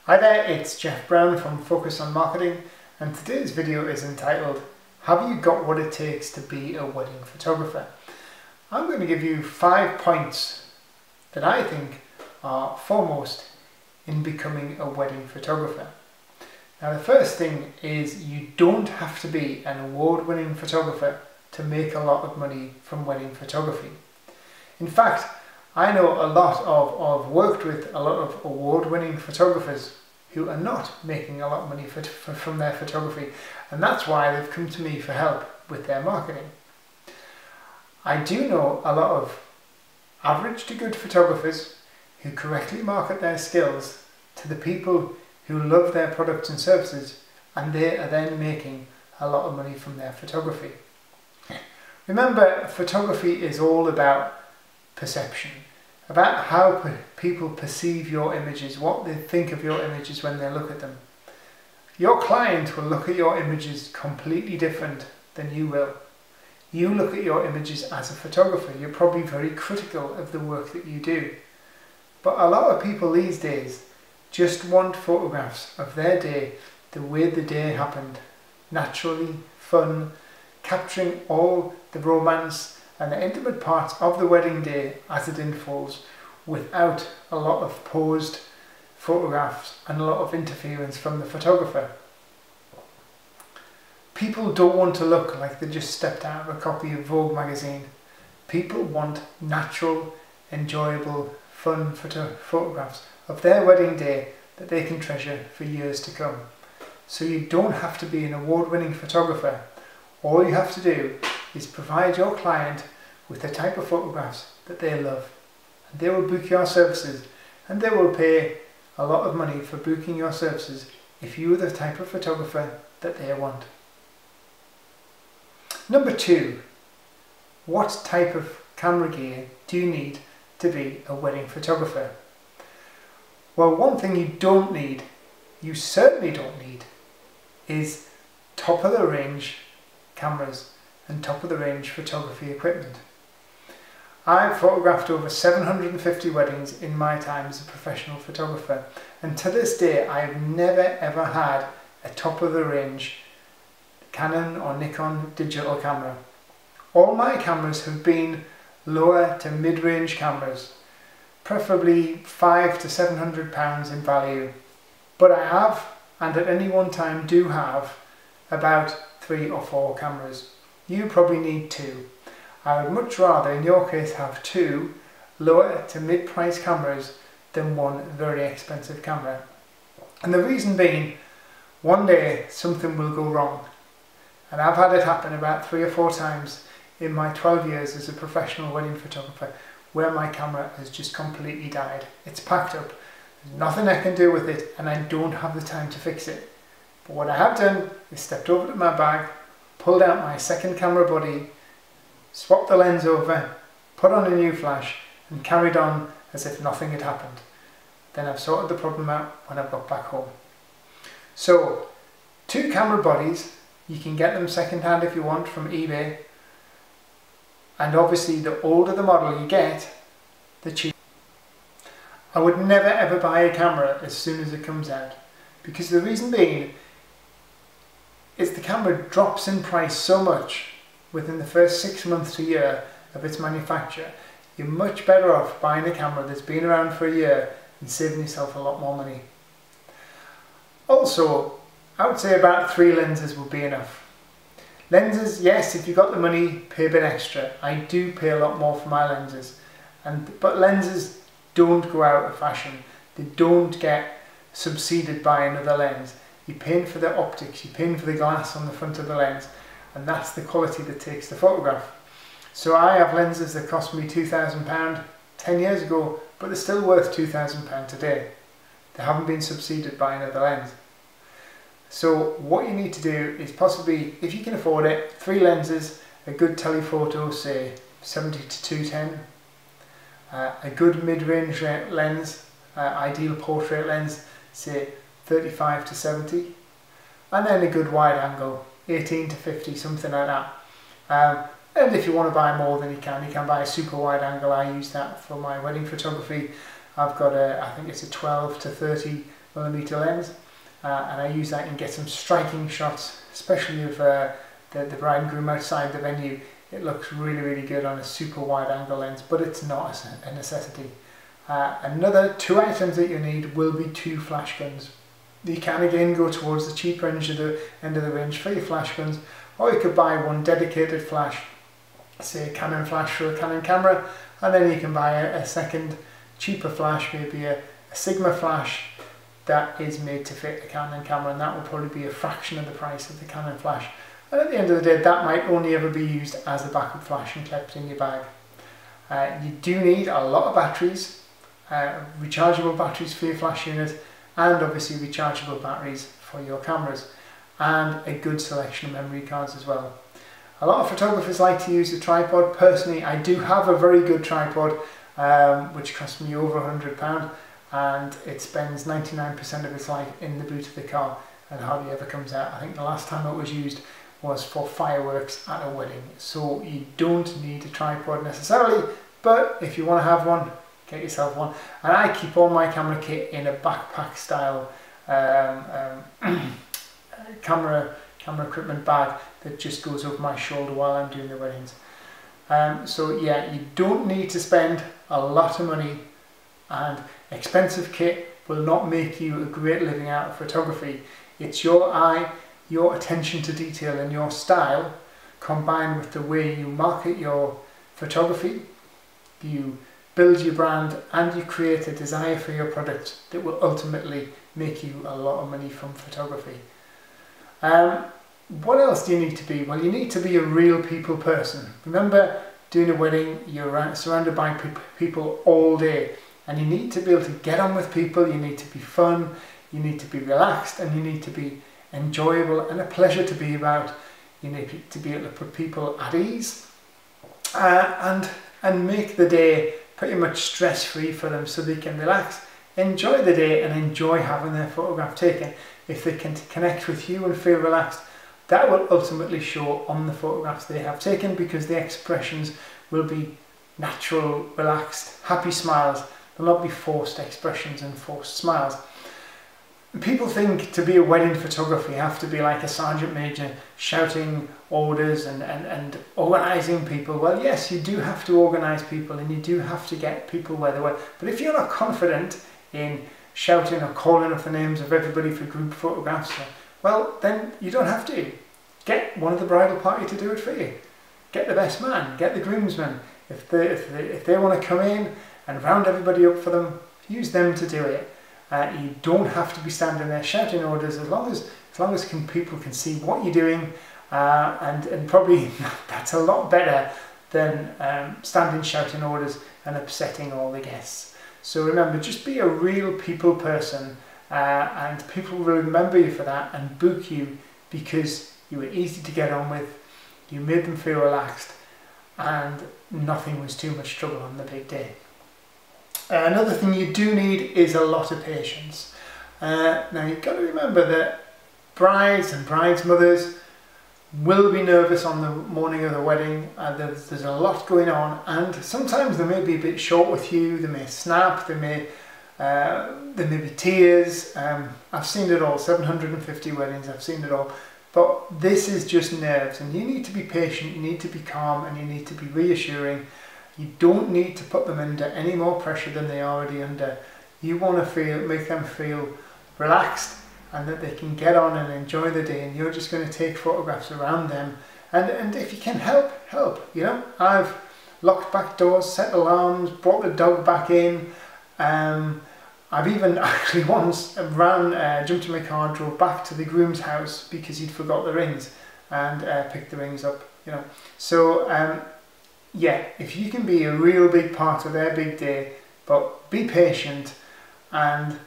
Hi there, it's Jeff Brown from Focus on Marketing, and today's video is entitled, Have you got what it takes to be a wedding photographer? I'm going to give you 5 points that I think are foremost in becoming a wedding photographer. Now the first thing is you don't have to be an award-winning photographer to make a lot of money from wedding photography. In fact, I know I've worked with a lot of award-winning photographers who are not making a lot of money from their photography, and that's why they've come to me for help with their marketing. I do know a lot of average to good photographers who correctly market their skills to the people who love their products and services, and they are then making a lot of money from their photography. Remember, photography is all about perception, about how people perceive your images, what they think of your images when they look at them. Your client will look at your images completely different than you will. You look at your images as a photographer, you're probably very critical of the work that you do. But a lot of people these days just want photographs of their day, the way the day happened, naturally, fun, capturing all the romance and the intimate parts of the wedding day as it unfolds, without a lot of posed photographs and a lot of interference from the photographer. People don't want to look like they just stepped out of a copy of Vogue magazine. People want natural, enjoyable, fun photographs of their wedding day that they can treasure for years to come. So you don't have to be an award-winning photographer. All you have to do is provide your client with the type of photographs that they love. And they will book your services, and they will pay a lot of money for booking your services if you are the type of photographer that they want. Number 2, what type of camera gear do you need to be a wedding photographer? Well, one thing you don't need, you certainly don't need, is top of the range cameras and top of the range photography equipment. I've photographed over 750 weddings in my time as a professional photographer, and to this day I've never ever had a top of the range Canon or Nikon digital camera. All my cameras have been lower to mid-range cameras, preferably £500 to £700 in value, but I have, and at any one time do have, about 3 or 4 cameras. You probably need 2. I would much rather, in your case, have 2 lower to mid-price cameras than 1 very expensive camera. And the reason being, one day something will go wrong. And I've had it happen about 3 or 4 times in my 12 years as a professional wedding photographer, where my camera has just completely died. It's packed up, there's nothing I can do with it, and I don't have the time to fix it. But what I have done is stepped over to my bag, pulled out my second camera body, swapped the lens over, put on a new flash, and carried on as if nothing had happened. Then I've sorted the problem out when I've got back home. So, 2 camera bodies, you can get them second hand if you want from eBay, and obviously the older the model you get, the cheaper. I would never ever buy a camera as soon as it comes out, because the reason being is the camera drops in price so much within the first 6 months to a year of its manufacture. You're much better off buying a camera that's been around for a year and saving yourself a lot more money. Also, I would say about 3 lenses will be enough. Lenses, yes, if you've got the money, pay a bit extra. I do pay a lot more for my lenses, but lenses don't go out of fashion. They don't get subsided by another lens. You're paying for the optics, you're paying for the glass on the front of the lens, and that's the quality that takes the photograph. So I have lenses that cost me £2,000 10 years ago, but they're still worth £2,000 today. They haven't been subsided by another lens. So what you need to do is possibly, if you can afford it, 3 lenses, a good telephoto, say 70 to 210, a good mid-range lens, ideal portrait lens, say 35 to 70, and then a good wide angle, 18 to 50, something like that. And if you want to buy more, then you can buy a super wide angle. I use that for my wedding photography. I've got I think it's a 12 to 30 lens, and I use that and get some striking shots, especially of the bride and groom outside the venue. It looks really, really good on a super wide angle lens, but it's not a necessity. Another 2 items that you need will be 2 flash guns. You can again go towards the cheaper end of the range for your flash guns, or you could buy one dedicated flash, say a Canon flash for a Canon camera, and then you can buy a second cheaper flash, maybe a Sigma flash that is made to fit a Canon camera, and that will probably be a fraction of the price of the Canon flash. And at the end of the day, that might only ever be used as a backup flash and kept in your bag. You do need a lot of batteries, rechargeable batteries for your flash unit, and obviously rechargeable batteries for your cameras, and a good selection of memory cards as well. A lot of photographers like to use a tripod. Personally, I do have a very good tripod, which cost me over £100, and it spends 99% of its life in the boot of the car and hardly ever comes out. I think the last time it was used was for fireworks at a wedding. So you don't need a tripod necessarily, but if you want to have one, get yourself one. And I keep all my camera kit in a backpack style camera equipment bag that just goes over my shoulder while I'm doing the weddings. So yeah, you don't need to spend a lot of money, and expensive kit will not make you a great living out of photography. It's your eye, your attention to detail and your style, combined with the way you market your photography, you build your brand, and you create a desire for your product that will ultimately make you a lot of money from photography. What else do you need to be? Well, you need to be a real people person. Remember, doing a wedding, you're surrounded by people all day, and you need to be able to get on with people. You need to be fun, you need to be relaxed, and you need to be enjoyable and a pleasure to be about. You need to be able to put people at ease and make the day pretty much stress-free for them, so they can relax, enjoy the day, and enjoy having their photograph taken. If they can connect with you and feel relaxed, that will ultimately show on the photographs they have taken, because the expressions will be natural, relaxed, happy smiles. They'll not be forced expressions and forced smiles. People think to be a wedding photographer you have to be like a sergeant major, shouting orders and organising people. Well, yes, you do have to organise people, and you do have to get people where they were. But if you're not confident in shouting or calling up the names of everybody for group photographs, well, then you don't have to. Get one of the bridal party to do it for you. Get the best man, get the groomsmen. If they want to come in and round everybody up for them, use them to do it. You don't have to be standing there shouting orders, as long as people can see what you're doing, and probably that's a lot better than standing shouting orders and upsetting all the guests. So remember, just be a real people person, and people will remember you for that and book you because you were easy to get on with, you made them feel relaxed, and nothing was too much trouble on the big day. Another thing you do need is a lot of patience. Now you've got to remember that brides and bridesmothers will be nervous on the morning of the wedding. There's a lot going on, and sometimes they may be a bit short with you, they may snap, there may be tears. I've seen it all, 750 weddings, I've seen it all. But this is just nerves, and you need to be patient, you need to be calm, and you need to be reassuring. You don't need to put them under any more pressure than they are already under. You want to make them feel relaxed, and that they can get on and enjoy the day, and you're just going to take photographs around them. And if you can help. You know, I've locked back doors, set alarms, brought the dog back in. I've even actually once jumped in my car, drove back to the groom's house because he'd forgot the rings, and picked the rings up. You know, so yeah, if you can be a real big part of their big day, but be patient, and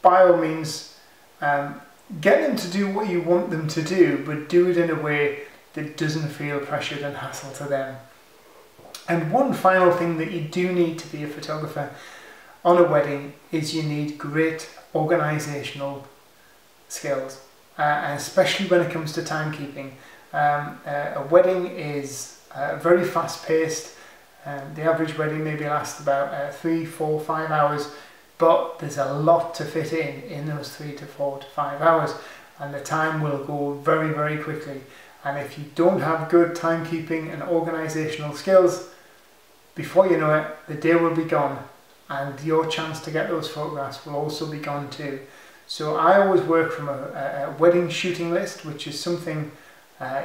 by all means get them to do what you want them to do, but do it in a way that doesn't feel pressured and hassle to them. And one final thing that you do need to be a photographer on a wedding is you need great organisational skills, especially when it comes to timekeeping. A wedding is very fast paced. The average wedding maybe lasts about 3, 4, 5 hours. but there's a lot to fit in those 3 to 4 to 5 hours, and the time will go very, very quickly. And if you don't have good timekeeping and organisational skills, before you know it, the day will be gone, and your chance to get those photographs will also be gone too. So I always work from a wedding shooting list, which is something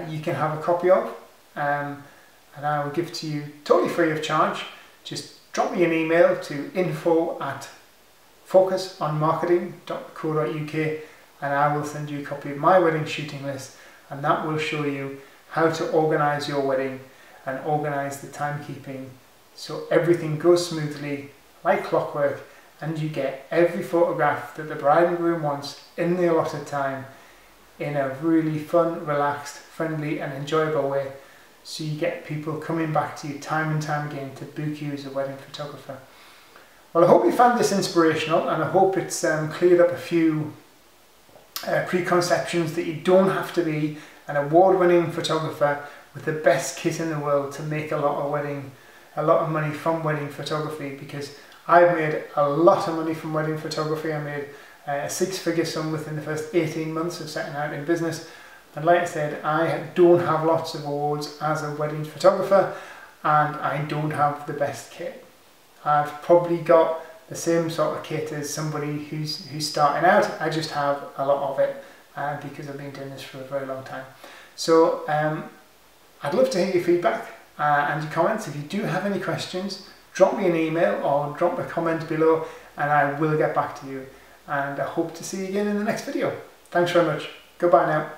you can have a copy of, and I will give to you totally free of charge. Just drop me an email to info@focusonmarketing.co.uk, and I will send you a copy of my wedding shooting list, and that will show you how to organise your wedding and organise the timekeeping so everything goes smoothly like clockwork, and you get every photograph that the bride and groom wants in the allotted time in a really fun, relaxed, friendly and enjoyable way, so you get people coming back to you time and time again to book you as a wedding photographer. Well, I hope you found this inspirational, and I hope it's cleared up a few preconceptions that you don't have to be an award-winning photographer with the best kit in the world to make a lot of money from wedding photography, because I've made a lot of money from wedding photography. I made a 6-figure sum within the first 18 months of setting out in business, and like I said, I don't have lots of awards as a wedding photographer, and I don't have the best kit. I've probably got the same sort of kit as somebody who's starting out. I just have a lot of it because I've been doing this for a very long time. So I'd love to hear your feedback and your comments. If you do have any questions, drop me an email or drop a comment below, and I will get back to you. And I hope to see you again in the next video. Thanks very much. Goodbye now.